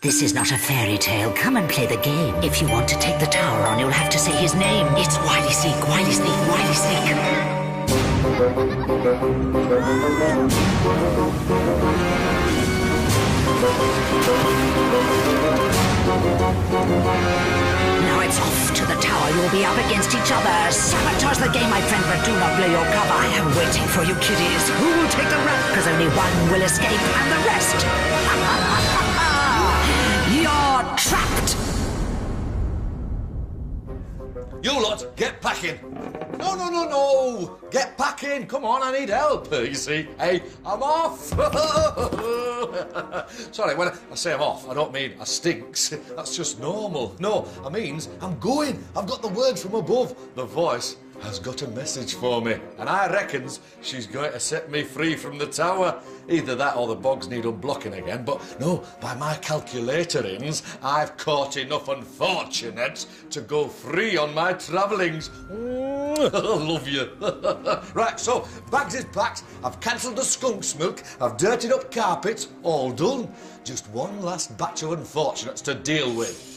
This is not a fairy tale. Come and play the game. If you want to take the tower on, you'll have to say his name. It's Wily Sneak, Wily Sneak, Wily Sneak. Now it's off to the tower. You'll be up against each other. Sabotage the game, my friend, but do not blow your cover. I am waiting for you, kiddies. Who will take the rap? Because only one will escape, and the rest... You're trapped! You lot, get back in. No. Get back in. Come on, I need help. You see, hey, I'm off. Sorry, when I say I'm off, I don't mean I stinks. That's just normal. No, I means I'm going. I've got the word from above. The voice has got a message for me, and I reckons she's going to set me free from the tower. Either that or the bogs need unblocking again, but no, by my calculatorings, I've caught enough unfortunates to go free on my travellings. I love you. Right, so, bags is packed, I've cancelled the skunk's milk, I've dirtied up carpets, all done. Just one last batch of unfortunates to deal with.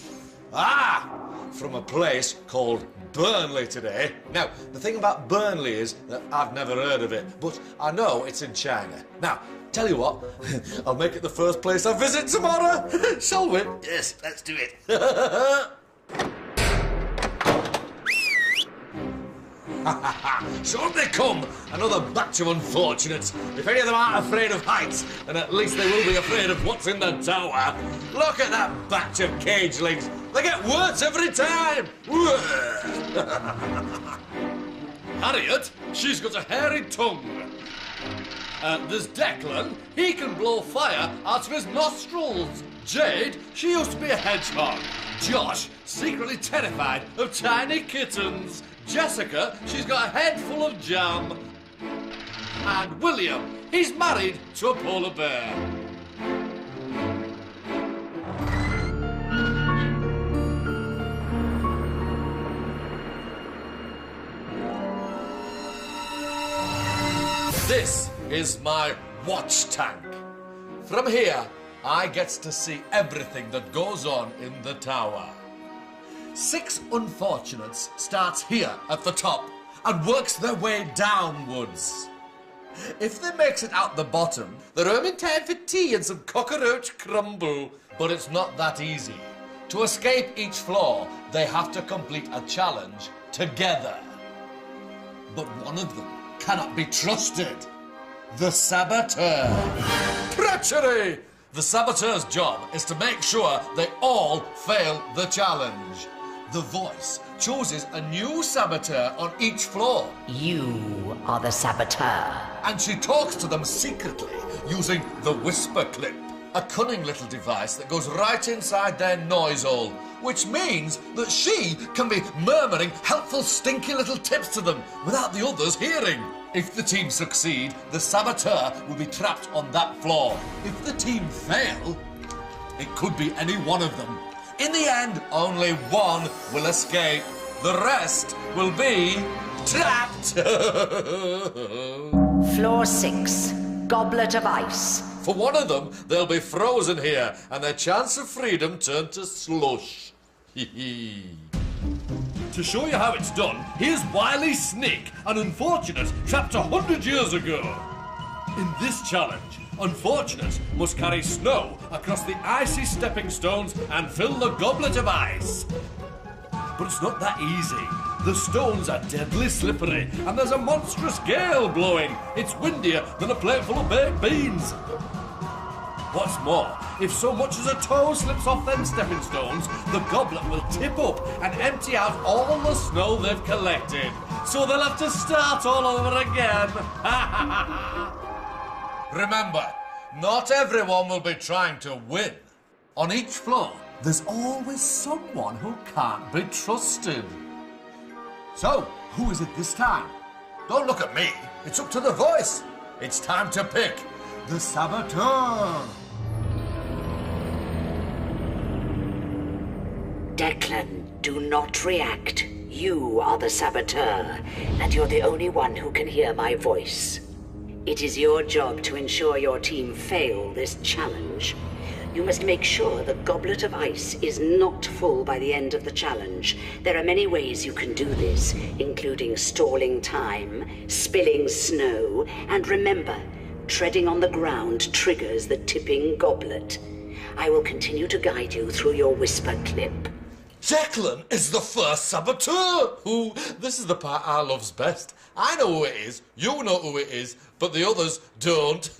From a place called Burnley today. Now, the thing about Burnley is that I've never heard of it, but I know it's in China. Now, tell you what, I'll make it the first place I visit tomorrow. Shall we? Yes, let's do it. So on they come, another batch of unfortunates. If any of them aren't afraid of heights, then at least they will be afraid of what's in the tower. Look at that batch of cagelings. They get worse every time. Harriet, she's got a hairy tongue. There's Declan, he can blow fire out of his nostrils. Jade, she used to be a hedgehog. Josh, secretly terrified of tiny kittens. Jessica, she's got a head full of jam. And William, he's married to a polar bear. This is my watch tank. From here, I get to see everything that goes on in the tower. 6 unfortunates starts here at the top and works their way downwards. If they makes it out the bottom, they're home in time for tea and some cockroach crumble. But it's not that easy. To escape each floor, they have to complete a challenge together. But one of them cannot be trusted. The Saboteur. Treachery! The Saboteur's job is to make sure they all fail the challenge. The voice chooses a new saboteur on each floor. You are the Saboteur. And she talks to them secretly using the whisper clip, a cunning little device that goes right inside their noise hole, which means that she can be murmuring helpful stinky little tips to them without the others hearing. If the team succeed, the Saboteur will be trapped on that floor. If the team fail, it could be any one of them. In the end, only one will escape. The rest will be trapped. Floor 6, Goblet of Ice. For one of them, they'll be frozen here, and their chance of freedom turned to slush. To show you how it's done, here's Wily Sneak, an unfortunate trapped 100 years ago. In this challenge, unfortunates must carry snow across the icy stepping stones and fill the goblet of ice. But it's not that easy. The stones are deadly slippery, and there's a monstrous gale blowing. It's windier than a plate full of baked beans. What's more, if so much as a toe slips off them stepping stones, the goblet will tip up and empty out all the snow they've collected. So they'll have to start all over again. Remember, not everyone will be trying to win. On each floor, there's always someone who can't be trusted. So, who is it this time? Don't look at me. It's up to the voice. It's time to pick the Saboteur. Declan, do not react. You are the Saboteur, and you're the only one who can hear my voice. It is your job to ensure your team fail this challenge. You must make sure the goblet of ice is not full by the end of the challenge. There are many ways you can do this, including stalling time, spilling snow, and remember, treading on the ground triggers the tipping goblet. I will continue to guide you through your whisper clip. Declan is the first saboteur! Ooh, this is the part I loves best. I know who it is, you know who it is, but the others don't.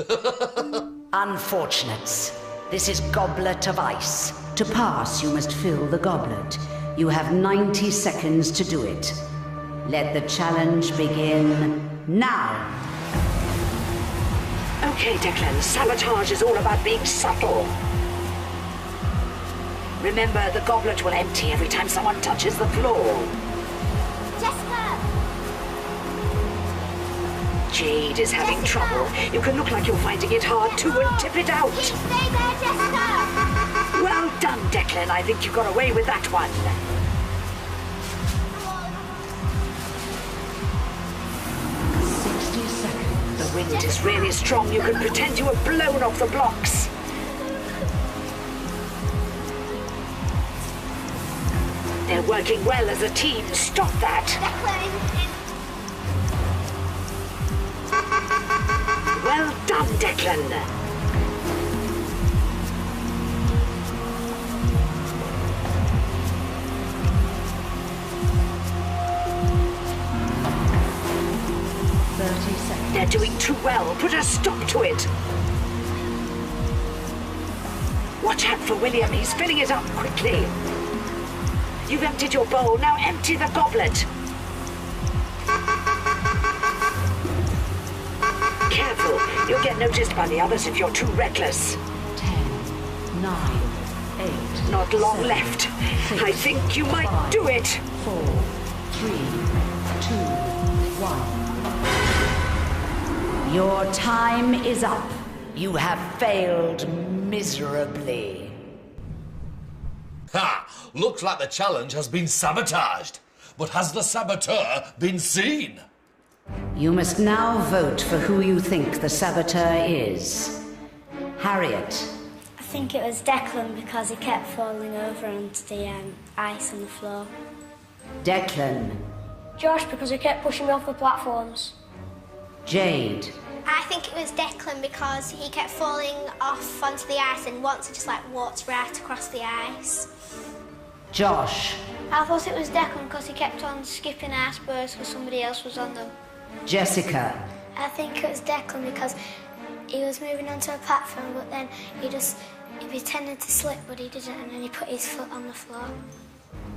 Unfortunates. This is Goblet of Ice. To pass, you must fill the goblet. You have 90 seconds to do it. Let the challenge begin now. Okay, Declan, sabotage is all about being subtle. Remember, the goblet will empty every time someone touches the floor. Jessica! Jade is having trouble. You can look like you're finding it hard to and tip it out. Stay there, Jessica! Well done, Declan. I think you got away with that one. 60 seconds. The wind is really strong. You can pretend you were blown off the blocks. They're working well as a team. Stop that. Well done, Declan. They're doing too well. Put a stop to it. Watch out for William. He's filling it up quickly. You've emptied your bowl. Now empty the goblet. Careful. You'll get noticed by the others if you're too reckless. 10, 9, 8. Not long left. 6, I think you might 5, do it. 4, 3, 2, 1. Your time is up. You have failed miserably. Ha! Looks like the challenge has been sabotaged. But has the saboteur been seen? You must now vote for who you think the saboteur is. Harriet. I think it was Declan because he kept falling over onto the ice on the floor. Declan. Josh, because he kept pushing me off the platforms. Jade. I think it was Declan because he kept falling off onto the ice and once he just walked right across the ice. Josh. I thought it was Declan because he kept on skipping icebergs because somebody else was on them. Jessica. I think it was Declan because he was moving onto a platform but then he pretended to slip but he didn't and then he put his foot on the floor.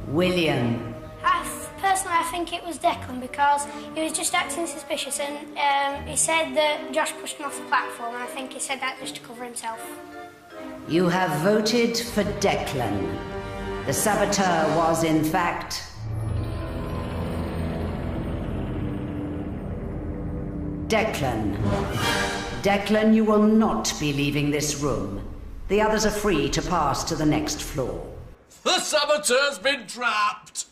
William. Personally, I think it was Declan because he was just acting suspicious and he said that Josh pushed him off the platform and I think he said that just to cover himself. You have voted for Declan. The saboteur was, in fact, Declan. Declan, you will not be leaving this room. The others are free to pass to the next floor. The saboteur's been trapped!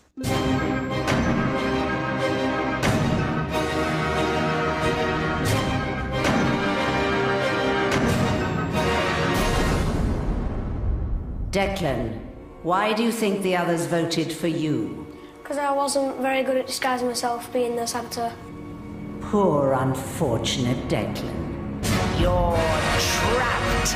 Declan, why do you think the others voted for you? Because I wasn't very good at disguising myself being the saboteur. Poor unfortunate Declan. You're trapped!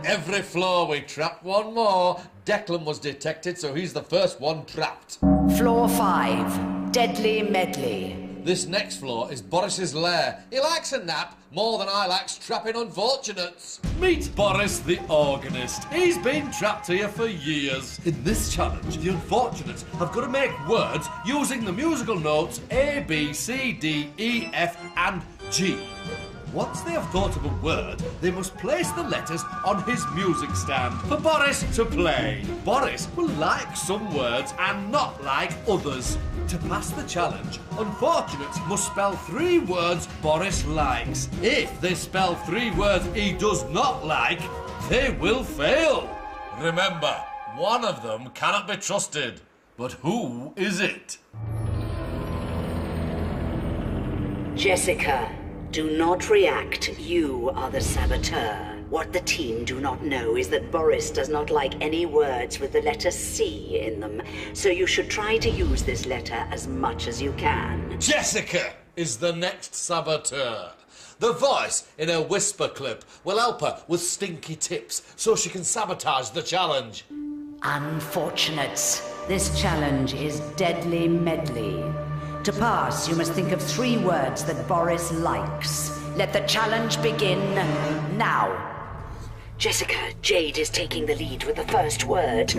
Every floor we trapped one more. Declan was detected, so he's the first one trapped. Floor 5, Deadly Medley. This next floor is Boris's lair. He likes a nap more than I like trapping unfortunates. Meet Boris the organist. He's been trapped here for years. In this challenge, the unfortunates have got to make words using the musical notes A, B, C, D, E, F and G. Once they have thought of a word, they must place the letters on his music stand for Boris to play. Boris will like some words and not like others. To pass the challenge, unfortunates must spell 3 words Boris likes. If they spell 3 words he does not like, they will fail. Remember, one of them cannot be trusted. But who is it? Jessica, do not react. You are the saboteur. What the team do not know is that Boris does not like any words with the letter C in them, so you should try to use this letter as much as you can. Jessica is the next saboteur. The voice in her whisper clip will help her with stinky tips so she can sabotage the challenge. Unfortunates, this challenge is deadly medley. To pass, you must think of 3 words that Boris likes. Let the challenge begin now. Jessica, Jade is taking the lead with the first word.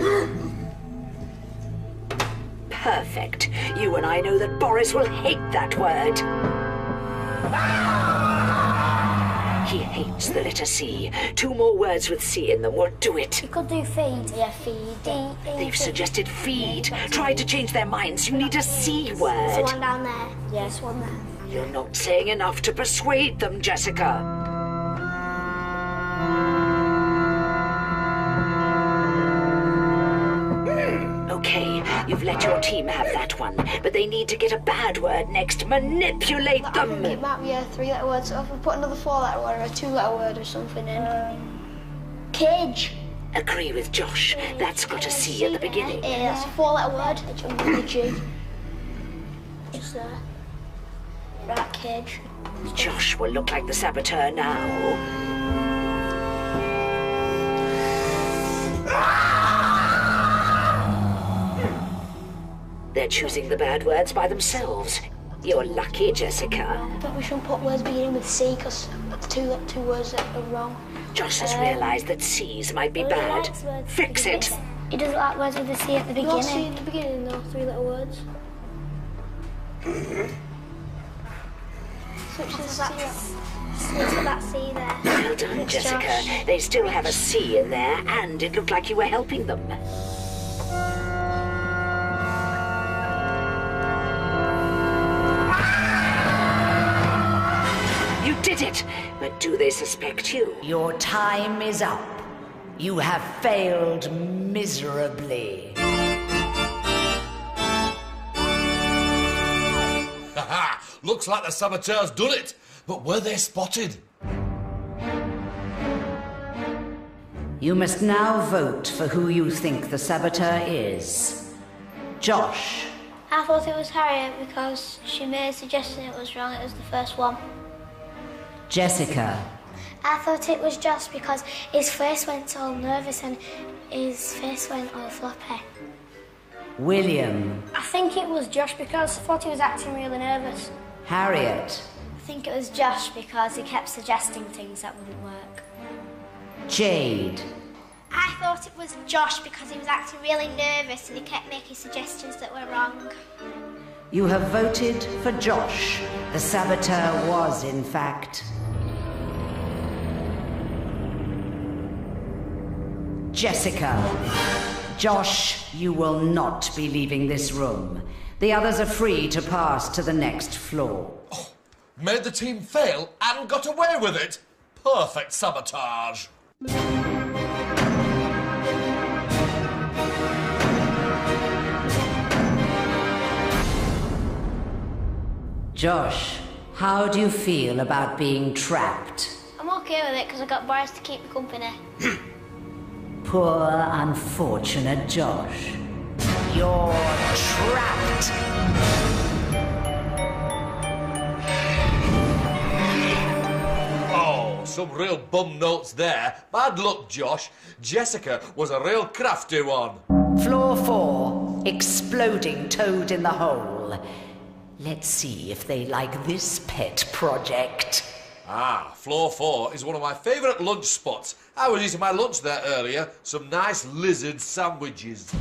Perfect. You and I know that Boris will hate that word. He hates the letter C. 2 more words with C in them will do it. You could do feed. Yeah, feed. They've suggested feed. Try to change their minds. You need a C word. There's one down there. Yes, one there. You're not saying enough to persuade them, Jessica. Okay, you've let your team have that one, but they need to get a bad word next. Manipulate them! I think it might be a 3-letter word, so if we put another 4-letter word or a 2-letter word or something in. Cage. Agree with Josh. That's got a C at the beginning. Yeah, that's a 4-letter word. It's under the G. Just there. Right, cage. Josh will look like the saboteur now. They're choosing the bad words by themselves. You're lucky, Jessica. But we shouldn't put words beginning with C, because the two words that are wrong. Josh has realised that C's might be bad. Fix it. He doesn't like words with a C at the beginning. No C at the beginning, though. 3-letter words. Switch to C. Switch that C there. Well done, Jessica. They still have a C in there, and it looked like you were helping them. You did it! But do they suspect you? Your time is up. You have failed miserably. Haha! Looks like the saboteur's done it. But were they spotted? You must now vote for who you think the saboteur is. Josh. I thought it was Harriet because she made a suggestion it was wrong. It was the first one. Jessica. I thought it was Josh because his face went all nervous and his face went all floppy. William. I think it was Josh because I thought he was acting really nervous. Harriet. I think it was Josh because he kept suggesting things that wouldn't work. Jade. I thought it was Josh because he was acting really nervous and he kept making suggestions that were wrong. You have voted for Josh. The saboteur was, in fact, Jessica. Josh, you will not be leaving this room. The others are free to pass to the next floor. Oh, made the team fail and got away with it. Perfect sabotage. Josh, how do you feel about being trapped? I'm okay with it because I got Boris to keep me company. Poor, unfortunate Josh. You're trapped. Oh, some real bum notes there. Bad luck, Josh. Jessica was a real crafty one. Floor 4, exploding toad in the hole. Let's see if they like this pet project. Ah, floor 4 is one of my favourite lunch spots. I was eating my lunch there earlier. Some nice lizard sandwiches.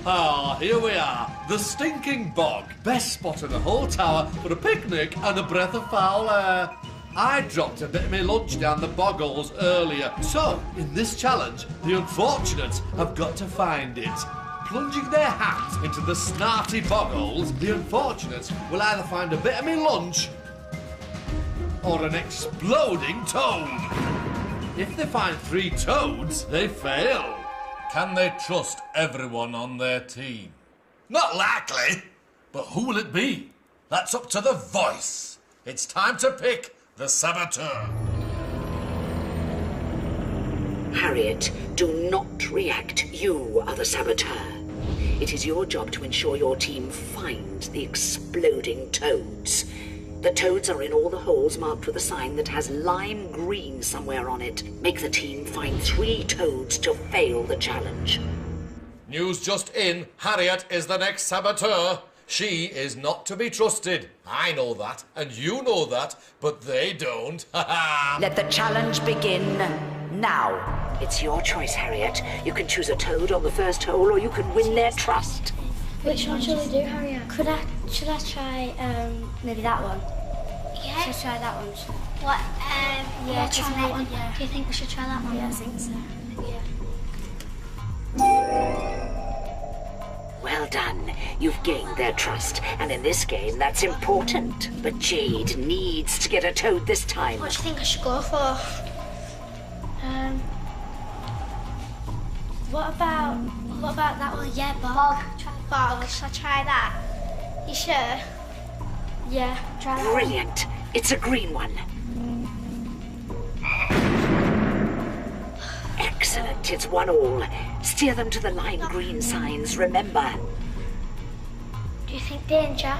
Ah, here we are. The stinking bog. Best spot in the whole tower for a picnic and a breath of foul air. I dropped a bit of my lunch down the boggles earlier. So, in this challenge, the unfortunates have got to find it. Plunging their hands into the snarty boggles, the unfortunates will either find a bit of me lunch or an exploding toad. If they find 3 toads, they fail. Can they trust everyone on their team? Not likely. But who will it be? That's up to the voice. It's time to pick the saboteur. Harriet, do not react. You are the saboteur. It is your job to ensure your team find the exploding toads. The toads are in all the holes marked with a sign that has lime green somewhere on it. Make the team find 3 toads to fail the challenge. News just in, Harriet is the next saboteur. She is not to be trusted. I know that, and you know that, but they don't. Let the challenge begin now. It's your choice, Harriet. You can choose a toad on the first hole, or you can win their trust. Which one should we do, Harriet? Should I try maybe that one? Yeah. Should I try that one? What? Yeah, try that one. Yeah. Do you think we should try that one? Yeah, I think so. Yeah. Well done. You've gained their trust, and in this game, that's important. But Jade needs to get a toad this time. What do you think I should go for? What about that one? Yeah, Bog. Bog. Shall I try that? You sure? Yeah, try that. Brilliant. It's a green one. Excellent. It's 1-1. Steer them to the lime green signs, remember. Do you think danger?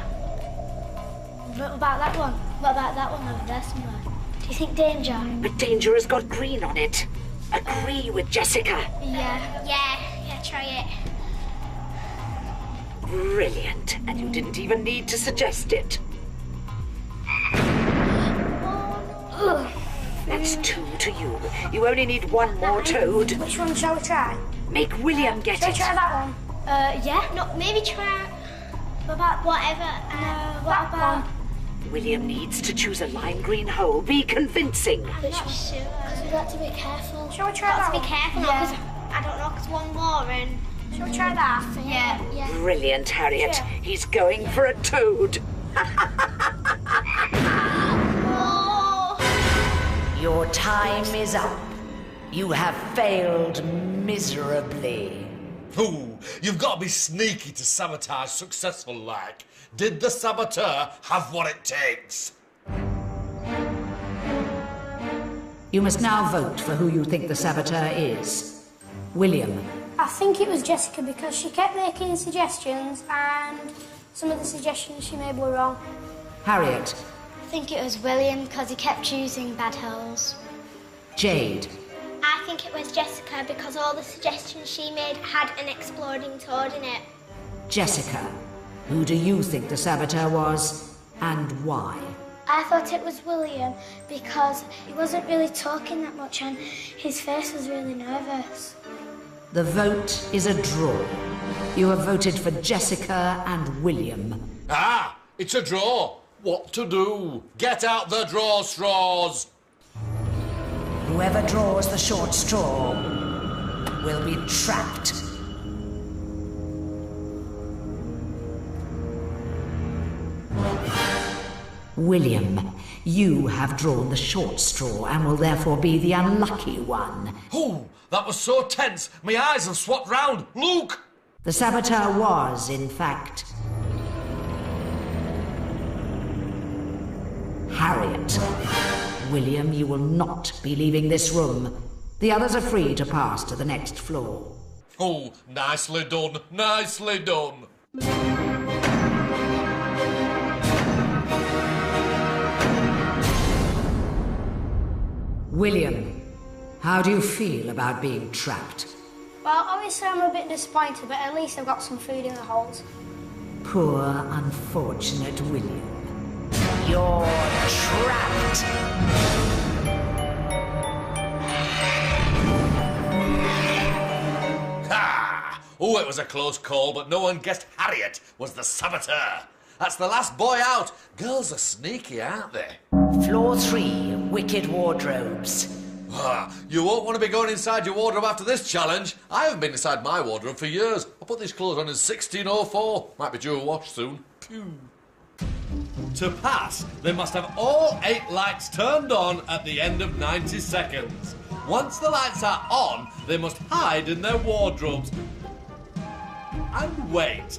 What about that one? What about that one over there somewhere? Do you think danger? But danger has got green on it. Agree with Jessica. Yeah, try it. Brilliant. And you didn't even need to suggest it. That's 2 to you. You only need 1 more toad. Which one shall we try? Make William get Shall we it. try that one? Yeah. No, maybe try. What about Whatever. what about? William needs to choose a lime green hole. Be convincing. I'm not sure. Because we got to be careful. Shall we try Got that to one? be careful now, because I don't know, because 1 more and. Shall we try that? Yeah. Brilliant, Harriet. Yeah. He's going for a toad. Oh. Your time is up. You have failed miserably. Ooh, you've got to be sneaky to sabotage successful like. Did the saboteur have what it takes? You must now vote for who you think the saboteur is. William. I think it was Jessica because she kept making suggestions and some of the suggestions she made were wrong. Harriet. I think it was William because he kept choosing bad holes. Jade. I think it was Jessica because all the suggestions she made had an exploding toad in it. Jessica. Who do you think the saboteur was, and why? I thought it was William because he wasn't really talking that much and his face was really nervous. The vote is a draw. You have voted for Jessica and William. Ah, it's a draw. What to do? Get out the draw straws. Whoever draws the short straw will be trapped. William, you have drawn the short straw and will therefore be the unlucky one. Oh, that was so tense. My eyes have swapped round. Look! The saboteur was, in fact, Harriet. William, you will not be leaving this room. The others are free to pass to the next floor. Oh, nicely done. Nicely done. William, how do you feel about being trapped? Well, obviously I'm a bit disappointed, but at least I've got some food in the holes. Poor, unfortunate William. You're trapped. Ha! Oh, it was a close call, but no one guessed Harriet was the saboteur. That's the last boy out. Girls are sneaky, aren't they? Floor 3, wicked wardrobes. Ah, you won't want to be going inside your wardrobe after this challenge. I haven't been inside my wardrobe for years. I put these clothes on in 1604. Might be due a wash soon. Pew. To pass, they must have all 8 lights turned on at the end of 90 seconds. Once the lights are on, they must hide in their wardrobes. And wait.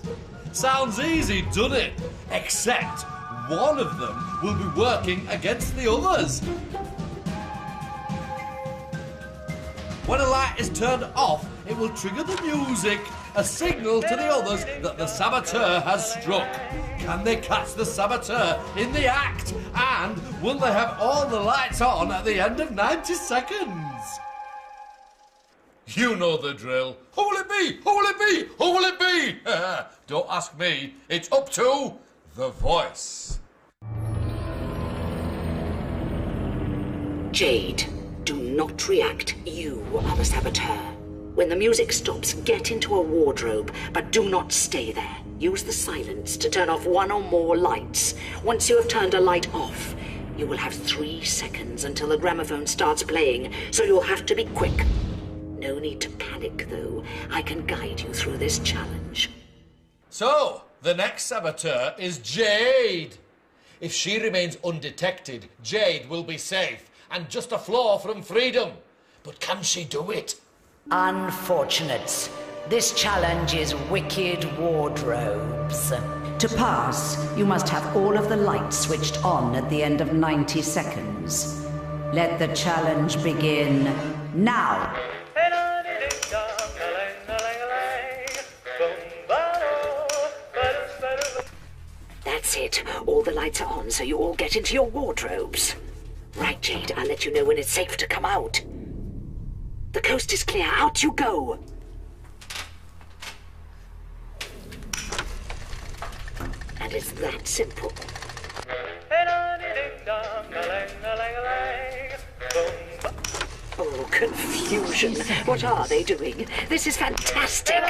Sounds easy, doesn't it? Except one of them will be working against the others. When a light is turned off, it will trigger the music, a signal to the others that the saboteur has struck. Can they catch the saboteur in the act? And will they have all the lights on at the end of 90 seconds? You know the drill. Who will it be? Who will it be? Who will it be? Don't ask me. It's up to the voice. Jade, do not react. You are the saboteur. When the music stops, get into a wardrobe, but do not stay there. Use the silence to turn off one or more lights. Once you have turned a light off, you will have 3 seconds until the gramophone starts playing, so you'll have to be quick. No need to panic, though. I can guide you through this challenge. So, the next saboteur is Jade. If she remains undetected, Jade will be safe and just a flaw from freedom. But can she do it? Unfortunates. This challenge is wicked wardrobes. To pass, you must have all of the lights switched on at the end of 90 seconds. Let the challenge begin now. That's it. All the lights are on, so you all get into your wardrobes. Right, Jade, I'll let you know when it's safe to come out. The coast is clear. Out you go. And it's that simple. Oh, confusion. What are they doing? This is fantastic.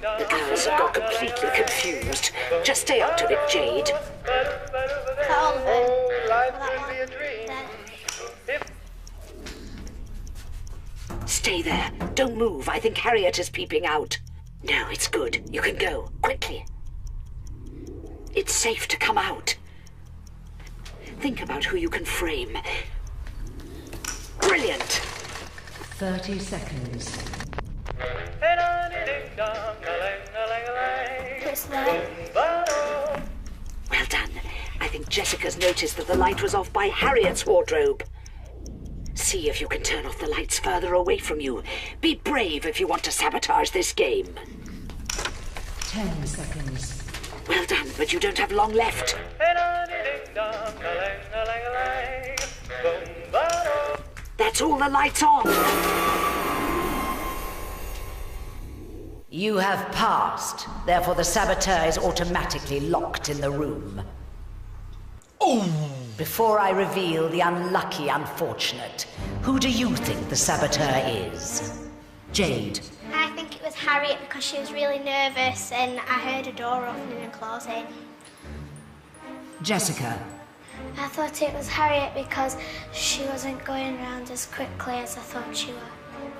The girls have got completely confused. Just stay out of it, Jade. Stay there. Don't move. I think Harriet is peeping out. No, it's good. You can go. Quickly. It's safe to come out. Think about who you can frame. Brilliant. 30 seconds. Well done. I think Jessica's noticed that the light was off by Harriet's wardrobe. See if you can turn off the lights further away from you. Be brave if you want to sabotage this game. 10 seconds. Well done, but you don't have long left. That's all the lights on. You have passed. Therefore, the saboteur is automatically locked in the room. Oh! Before I reveal the unlucky unfortunate, who do you think the saboteur is? Jade. I think it was Harriet because she was really nervous and I heard a door opening and closing. Jessica. I thought it was Harriet because she wasn't going round as quickly as I thought she would.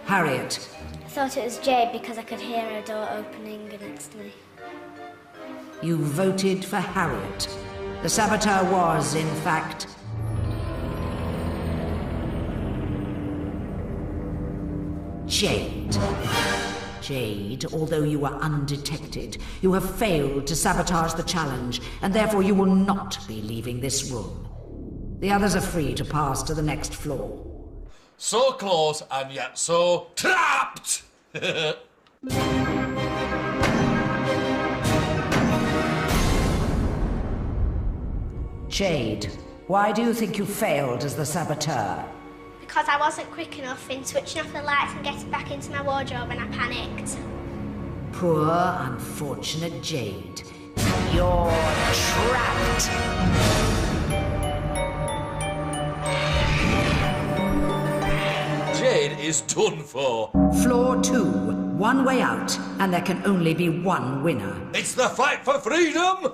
Harriet. I thought it was Jade because I could hear a door opening next to me. You voted for Harriet. The saboteur was, in fact, Jade. Jade, although you were undetected, you have failed to sabotage the challenge, and therefore you will not be leaving this room. The others are free to pass to the next floor. So close and yet so trapped! Jade, why do you think you failed as the saboteur? Because I wasn't quick enough in switching off the lights and getting back into my wardrobe and I panicked. Poor, unfortunate Jade. You're trapped! Jade is done for. Floor 2, one way out, and there can only be one winner. It's the fight for freedom!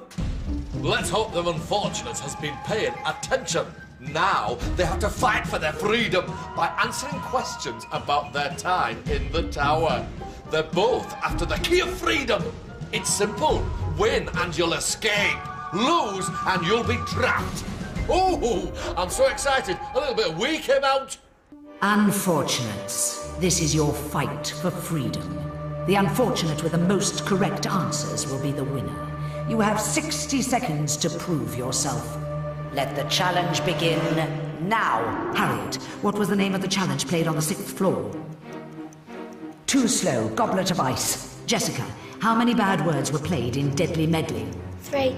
Let's hope the unfortunates has been paying attention. Now they have to fight for their freedom by answering questions about their time in the tower. They're both after the key of freedom. It's simple. Win and you'll escape. Lose and you'll be trapped. Oh, I'm so excited. A little bit weak came out. Unfortunates, this is your fight for freedom. The unfortunate with the most correct answers will be the winner. You have 60 seconds to prove yourself. Let the challenge begin now. Harriet, what was the name of the challenge played on the 6th floor? Too slow, Goblet of Ice. Jessica, how many bad words were played in Deadly Medley? 3.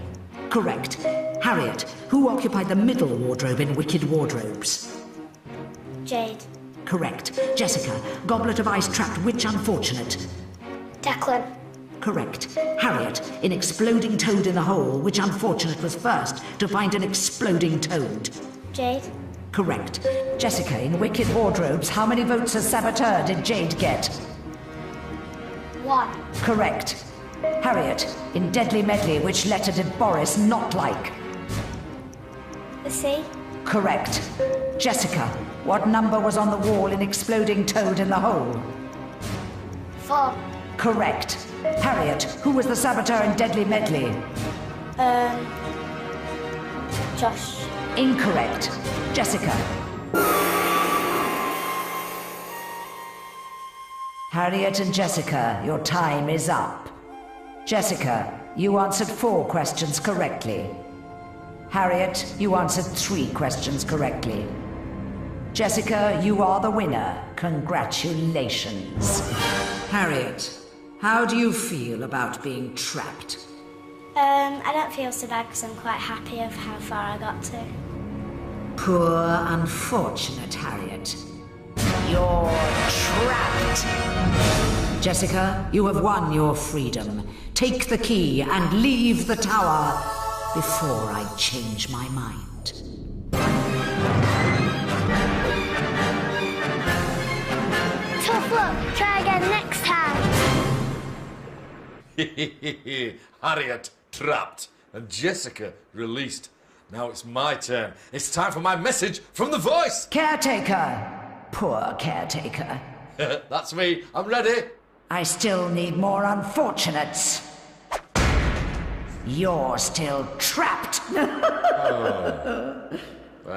Correct. Harriet, who occupied the middle wardrobe in Wicked Wardrobes? Jade. Correct. Jessica, Goblet of Ice trapped which unfortunate? Declan. Correct. Harriet, in Exploding Toad in the Hole, which unfortunate was first to find an exploding toad? Jade. Correct. Jessica, in Wicked Wardrobes, how many votes as saboteur did Jade get? 1. Correct. Harriet, in Deadly Medley, which letter did Boris not like? The C. Correct. Jessica, what number was on the wall in Exploding Toad in the Hole? 4. Correct. Harriet, who was the saboteur in Deadly Medley? Josh. Incorrect. Jessica. Harriet and Jessica, your time is up. Jessica, you answered 4 questions correctly. Harriet, you answered 3 questions correctly. Jessica, you are the winner. Congratulations. Harriet, how do you feel about being trapped? I don't feel so bad because I'm quite happy of how far I got to. Poor, unfortunate Harriet. You're trapped. Jessica, you have won your freedom. Take the key and leave the tower before I change my mind. Tough luck. Try again next time. Harriet trapped and Jessica released. Now it's my turn. It's time for my message from the voice. Caretaker. Poor caretaker. That's me. I'm ready. I still need more unfortunates. You're still trapped. Well,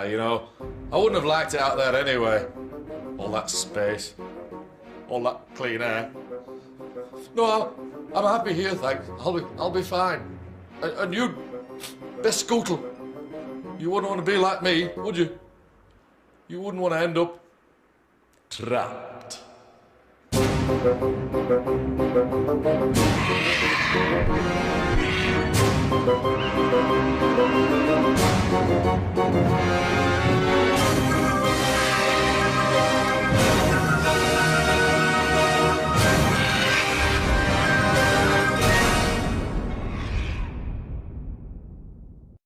you know, I wouldn't have liked it out there anyway. All that space. All that clean air. No, I'm happy here, thanks. I'll be fine. And you, Bess Scootle, you wouldn't want to be like me, would you? You wouldn't want to end up trapped.